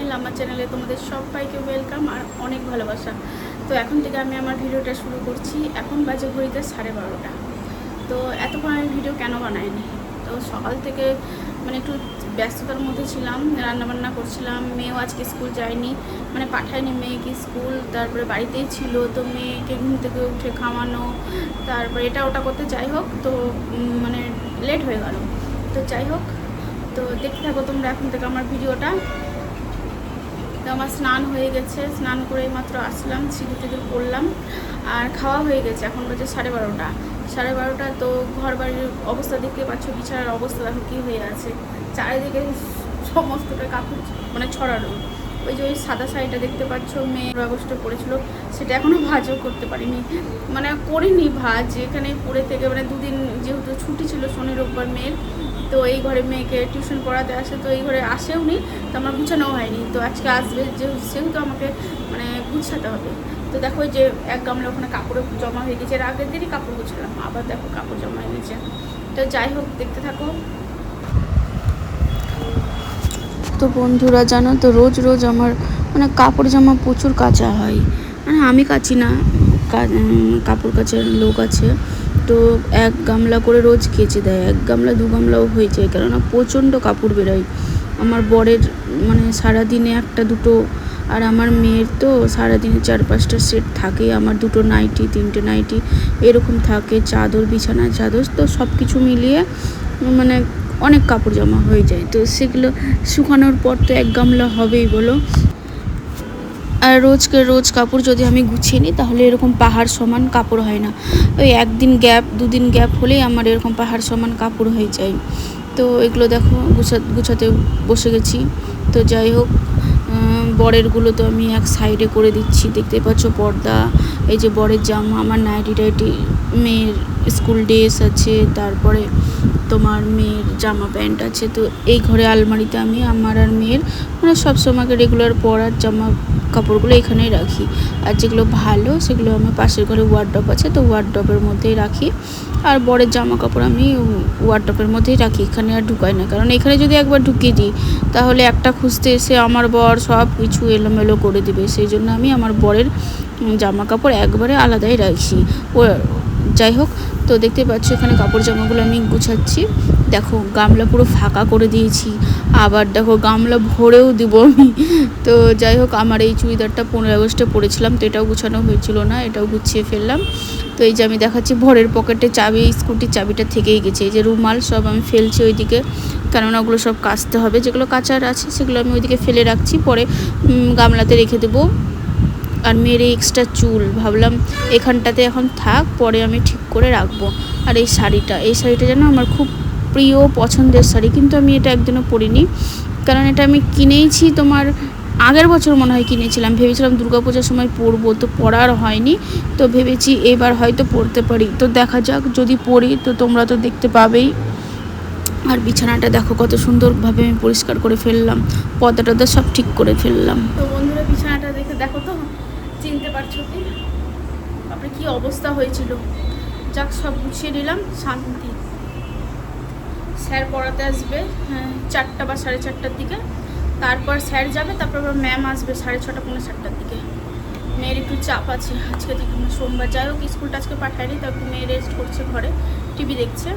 Channel. আমার চ্যানেলে তোমাদের সবাইকে ওয়েলকাম আর অনেক ভালোবাসা। তো এখন থেকে আমি আমার ভিডিওটা শুরু করছি। এখন বাজে ঘড়িতে 12:30। তো এতক্ষণ আমি ভিডিও কেন বানাইনি, তো সকাল থেকে মানে একটু ব্যস্ততার মধ্যে ছিলাম, রান্নাবান্না করছিলাম। মেয়েও আজকে স্কুল যায়নি, মানে পাঠায়নি মেয়েকে স্কুল, তারপরে বাড়িতেই ছিল। তো মেয়েকে ঘুম থেকে উঠে খাওয়ানো, তারপরে এটা ওটা করতে যাই হোক, তো মানে লেট হয়ে গেল। তো যাই হোক, তো দেখতে থাকো তোমরা এখন থেকে আমার ভিডিওটা। তো আমার স্নান হয়ে গেছে, স্নান করে মাত্র আসলাম, সিঁদুর টিঁদুর করলাম আর খাওয়া হয়ে গেছে। এখন বাজে 12:30। 12:30। তো ঘর বাড়ির অবস্থা দেখতে পাচ্ছ, বিছানার অবস্থা দেখো কী হয়ে আছে, চারিদিকে সমস্তটা কাপড় মানে ছড়ানো। ওই যে ওই সাদা শাড়িটা দেখতে পাচ্ছ মেয়ের আগস্টে পড়েছিল, সেটা এখনও ভাজও করতে পারিনি, মানে করিনি ভাজ। এখানে পড়ে থেকে মানে দুদিন যেহেতু ছুটি ছিল শনি রোববার মেয়ের, তো এই ঘরে মেয়েকে টিউশন পড়াতে আসে, তো এই ঘরে আসেও নি, তো আমার গুছানো হয়নি। তো আজকে আসবে সেহেতু আমাকে মানে গুছাতে হবে। তো দেখো যে এক গামলা ওখানে কাপড়ে জমা হয়ে গেছে, এর আগের দিনই কাপড় গুছালাম, আবার দেখো কাপড় জমা হয়ে গেছে। তো যাই হোক, দেখতে থাকো। তো বন্ধুরা জানো তো, রোজ রোজ আমার মানে কাপড় জামা প্রচুর কাচা হয়। মানে আমি কাচি না, কাপড় কাচার লোক আছে, তো এক গামলা করে রোজ কেচে দেয়। এক গামলা দু গামলাও হয়ে যায়, কেননা প্রচণ্ড কাপড় বেরোয় আমার বরের। মানে সারাদিনে একটা দুটো, আর আমার মেয়ের তো সারাদিনে 4-5টা সেট থাকে। আমার 2টো নাইটি 3টে নাইটি এরকম থাকে, চাদর বিছানার চাদর, তো সব কিছু মিলিয়ে মানে অনেক কাপড় জমা হয়ে যায়। তো সেগুলো শুকানোর পর তো এক গামলা হবেই বলো। আর রোজ কাপড় যদি আমি গুছিয়ে নিই তাহলে এরকম পাহাড় সমান কাপড় হয় না। ওই একদিন গ্যাপ 2 দিন গ্যাপ হলেই আমার এরকম পাহাড় সমান কাপড় হয়ে যায়। তো এগুলো দেখো গুছাতে বসে গেছি। তো যাই হোক, বরেরগুলো তো আমি এক সাইডে করে দিচ্ছি, দেখতে পাচ্ছ পর্দা, এই যে বরের জামা, আমার নাইটি টাইটি, মেয়ের স্কুল ড্রেস আছে, তারপরে তোমার মেয়ের জামা প্যান্ট আছে। তো এই ঘরে আলমারিতে আমি আমার আর মেয়ের মানে সবসময় রেগুলার পরার জামা কাপড়গুলো এখানেই রাখি। আর যেগুলো ভালো সেগুলো আমার পাশের ঘরে ওয়ার্ডরোব আছে, তো ওয়ার্ডরোবের মধ্যেই রাখি। আর বরের জামা কাপড় আমি ওয়ার্ডরোবের মধ্যেই রাখি, এখানে আর ঢুকাই না, কারণ এখানে যদি একবার ঢুকিয়ে দিই তাহলে একটা খুঁজতে এসে আমার বর সব কিছু এলোমেলো করে দেবে। সেই জন্য আমি আমার বরের জামা কাপড় একবারে আলাদাই রাখি। ও যাই হোক, তো দেখতে পাচ্ছ এখানে কাপড় জামাগুলো আমি গুছাচ্ছি। দেখো গামলা পুরো ফাঁকা করে দিয়েছি, আবার দেখো গামলা ভরেও দিব আমি। তো যাই হোক, আমার এই চুড়িদারটা 15 আগস্টে পরেছিলাম, তো এটাও গুছানো হয়েছিল না, এটাও গুছিয়ে ফেললাম। তো এই যে আমি দেখাচ্ছি ভরের পকেটে চাবি, স্কুটির চাবিটা থেকেই গেছে। এই যে রুমাল সব আমি ফেলছি ওইদিকে, কেননা ওগুলো সব কাচতে হবে, যেগুলো কাচার আছে সেগুলো আমি ওইদিকে ফেলে রাখছি, পরে গামলাতে রেখে দেবো। আর মেয়ের এক্সট্রা চুল ভাবলাম এখানটাতে এখন থাক, পরে আমি ঠিক করে রাখবো। আর এই শাড়িটা যেন আমার খুব প্রিয় পছন্দের শাড়ি, কিন্তু আমি এটা একদিনও পরিনি, কারণ এটা আমি কিনেইছি তোমার আগের বছর মনে হয় কিনেছিলাম, ভেবেছিলাম দুর্গাপূজার সময় পরবো, তো পরার হয়নি। তো ভেবেছি এবার হয়তো পরতে পারি, তো দেখা যাক, যদি পরি তো তোমরা তো দেখতে পাবেই। আর বিছানাটা দেখো কত সুন্দরভাবে আমি পরিষ্কার করে ফেললাম, পর্দা টর্দা সব ঠিক করে ফেললাম। তো বন্ধুরা বিছানাটা দেখে দেখো তো, চিনতে পারছো কি তারপরে কি অবস্থা হয়েছিল। যাক, সব গুছিয়ে নিলাম, শান্তি। স্যার পড়াতে আসবে 4টা বা 4:30টার দিকে, তারপর স্যার যাবে, তারপর আবার ম্যাম আসবে 6:30 পৌনে 7টার দিকে। মেয়ের একটু চাপ আছে আজকে থেকে, সোমবার। যাই হোক, স্কুলটা আজকে পাঠায়নি, তো একটু মেয়ে রেস্ট করছে ঘরে, টিভি দেখছে।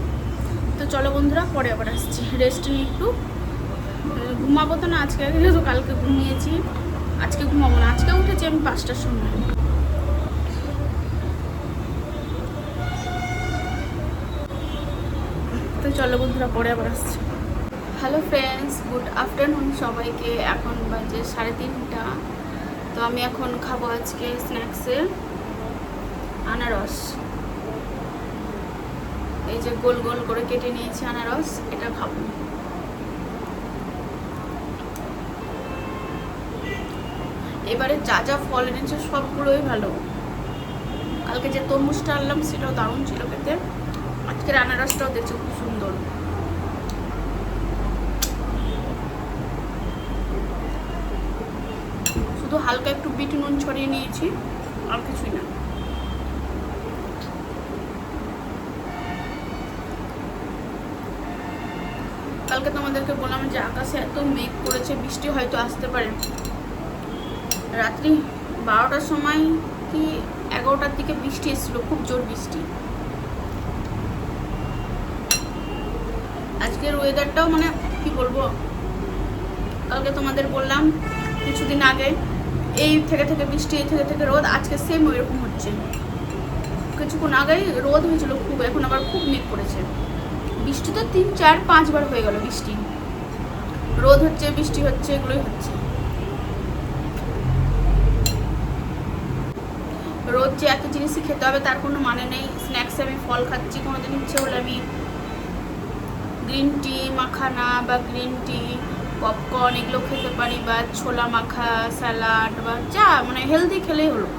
তো চলো বন্ধুরা, পরে আবার আসছি, রেস্ট নিয়ে একটু ঘুমাবো তো না আজকে, যেহেতু কালকে ঘুমিয়েছি, আজকে ঘুমাবো না। আজকে উঠেছি আমি 5টার সময়। তো চলো বন্ধুরা, পরে আবার আসছি। হ্যালো ফ্রেন্ডস, গুড আফটারনুন সবাইকে। এখন বাজে 3:30। তো আমি এখন খাবো আজকে স্ন্যাক্সে আনারস। এই যে গোল গোল করে কেটে নিয়েছি আনারস, এটা খাবো। এবারে যা যা ফল এনেছে সবগুলোই ভালো। কালকে যে তরমুজটা আনলাম সেটাও দারুণ ছিল খেতে, আজকের আনারসটাও দেখছি খুব সুন্দর। শুধু হালকা একটু বিট নুন ছড়িয়ে নিয়েছি, আর কিছুই না। কালকে তোমাদেরকে বললাম যে আকাশে এত মেঘ করেছে, বৃষ্টি হয়তো আসতে পারে। রাত্রি 12টার সময় কি 11টার দিকে বৃষ্টি এসেছিলো, খুব জোর বৃষ্টি। আজকের ওয়েদারটাও মানে কি বলবো, কালকে তোমাদের বললাম কিছুদিন আগে এই থেকে থেকে বৃষ্টি, এই থেকে থেকে রোদ, আজকে সেম ওইরকম হচ্ছে। কিছুক্ষণ আগেই রোদ হয়েছিল খুব, এখন আবার খুব মেঘ পড়েছে। বৃষ্টি তো 3, 4, 5 বার হয়ে গেল বৃষ্টি। রোদ হচ্ছে, বৃষ্টি হচ্ছে, এগুলোই হচ্ছে। রোজ যে এত জিনিসই খেতে হবে তার কোনো মানে নেই। স্ন্যাক্সে আমি ফল খাচ্ছি, কোনোদিন ইচ্ছে হলে আমি গ্রিন টি মাখানা বা গ্রিন টি পপকর্ন এগুলো খেতে পারি, বা ছোলা মাখা, স্যালাড বা যা মানে হেলদি খেলেই হলো।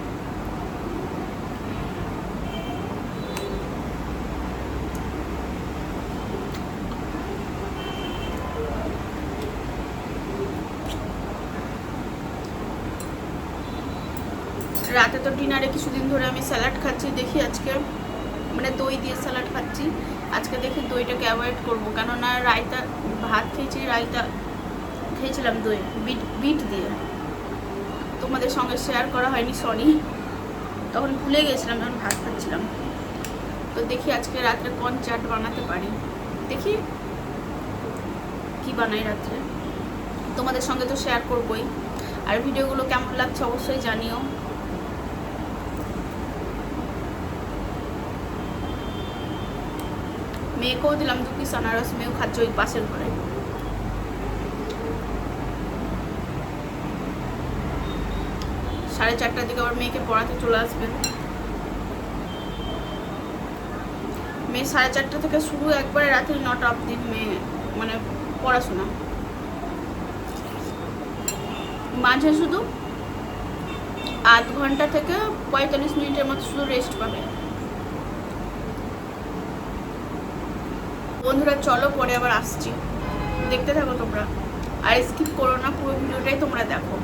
রাতে তো ডিনারে কিছুদিন ধরে আমি স্যালাড খাচ্ছি, দেখি আজকে মানে দই দিয়ে স্যালাড খাচ্ছি। আজকে দেখি দইটাকে অ্যাভয়েড করবো, কেননা রায়তা ভাত খেয়েছি, রায়তা খেয়েছিলাম দই বিট দিয়ে, তোমাদের সঙ্গে শেয়ার করা হয়নি, সরি, তখন ভুলে গেছিলাম যখন ভাত খাচ্ছিলাম। তো দেখি আজকে রাত্রে কোন চাট বানাতে পারি, দেখি কি বানাই রাত্রে, তোমাদের সঙ্গে তো শেয়ার করবোই। আর ভিডিওগুলো কেমন লাগছে অবশ্যই জানিও। মেয়েকেও দিলাম 2 পিস আনারস, মেয়েও খাচ্ছে ওই পাশের ঘরে। সাড়ে 4টার দিকে আবার মেয়েকে পড়াতে চলে আসবেন। মেয়ে 4:30 থেকে শুরু, একবারে রাত্রি 9টা অবধি মেয়ে মানে পড়াশোনা। মাঝে শুধু আধ ঘন্টা থেকে 45 মিনিটের মতো শুধু রেস্ট পাবে। বন্ধুরা চলো পরে আবার আসছি, দেখতে থাকো তোমরা, আর স্কিপ করো না, পুরো ভিডিওটাই তোমরা দেখো।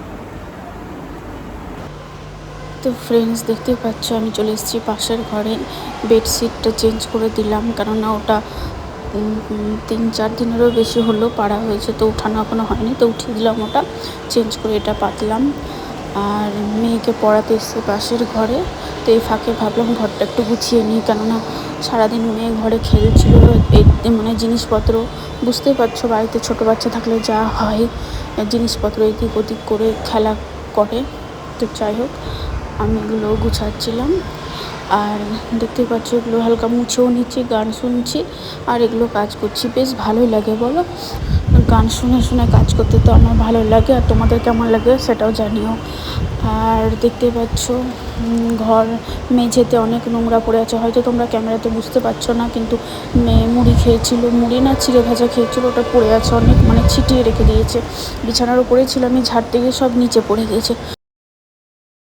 তো ফ্রেন্ডস দেখতেই পাচ্ছ আমি চলে এসেছি পাশের ঘরে। বেডশিটটা চেঞ্জ করে দিলাম, কেননা ওটা 3-4 দিনেরও বেশি হলো পাড়া হয়েছে, তো উঠানো এখনো হয়নি, তো উঠিয়ে দিলাম ওটা, চেঞ্জ করে এটা পাতলাম। আর মেয়েকে পড়াতে এসছে পাশের ঘরে, তো এই ফাঁকে ভাবলাম ঘরটা একটু গুছিয়ে নিই, কেননা সারাদিন মেয়ে ঘরে খেলছিল, মানে জিনিসপত্র বুঝতেই পারছো, বাড়িতে ছোটো বাচ্চা থাকলে যা হয়, জিনিসপত্র এদিক ওদিক করে খেলা করে। তো যাই হোক, আমি এগুলো গুছাচ্ছিলাম, আর দেখতেই পাচ্ছ এগুলো হালকা মুছেও নিচ্ছি, গান শুনছি আর এগুলো কাজ করছি। বেশ ভালোই লাগে বলো, গান শুনে শুনে কাজ করতে তো আমার ভালো লাগে, আর তোমাদের কেমন লাগে সেটাও জানিও। আর দেখতে পাচ্ছ ঘর মেঝেতে অনেক নোংরা পড়ে আছে, হয়তো তোমরা ক্যামেরাতে বুঝতে পারছো না, কিন্তু মেয়ে মুড়ি খেয়েছিল, মুড়ি না চিড়ে ভাজা খেয়েছিল, ওটা পড়ে আছে অনেক, মানে ছিটিয়ে রেখে দিয়েছে। বিছানার উপরে ছিল, আমি ঝাড়তে গিয়ে সব নিচে পড়ে গিয়েছে।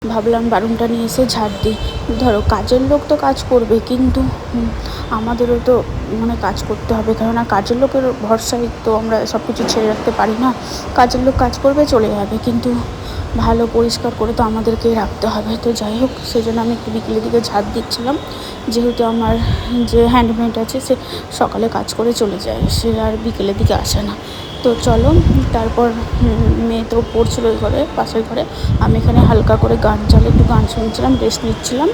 ভাবলাম বারুনটা নিয়ে এসে ঝাড় দিই। ধরো কাজের লোক তো কাজ করবে, কিন্তু আমাদেরও তো মানে কাজ করতে হবে, কেননা কাজের লোকের ভরসায় তো আমরা সব কিছু ছেড়ে রাখতে পারি না। কাজের লোক কাজ করবে চলে যাবে, কিন্তু ভালো পরিষ্কার করে তো আমাদেরকেই রাখতে হবে। তো যাই হোক, সেই জন্য আমি একটু বিকেলের দিকে ঝাড় দিচ্ছিলাম, যেহেতু আমার যে হ্যান্ডমেড আছে সে সকালে কাজ করে চলে যায়, সে আর বিকেলের দিকে আসে না। তো চলো, তারপর মেয়ে তো পড়ছিল ওই ঘরে, পাশের ঘরে, আমি এখানে হালকা করে গান চালিয়ে একটু গান শুনছিলাম, রেস্ট নিচ্ছিলাম।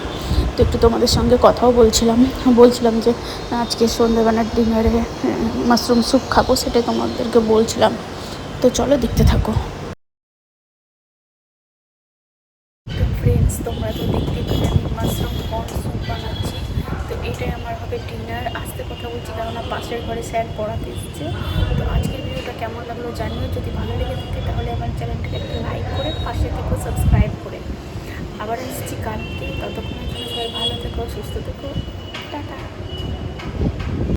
তো একটু তোমাদের সঙ্গে কথাও বলছিলাম যে আজকে সন্ধ্যেবেলার ডিনারে মাশরুম স্যুপ খাবো, সেটাই তোমাদেরকে বলছিলাম। তো চলো দেখতে থাকো। তো ফ্রেন্ডস তোমরা তো দেখতেই পেলে আমি মাশরুম কর্ন স্যুপ বানাচ্ছি। তো এটাই আমার হবে ডিনার। আজকে কথা বলছি কেননা পাশের ঘরে স্যার পড়াতে এসেছে। তো আজকের ভিডিওটা কেমন লাগলো জানিও, যদি ভালো লেগে থাকে তাহলে আমার চ্যানেলটাকে একটু লাইক করে পাশে থেকেও সাবস্ক্রাইব করে। আবার এসেছি কালকে, ততক্ষণের জন্য সবাই ভালো থেকো, সুস্থ থেকো।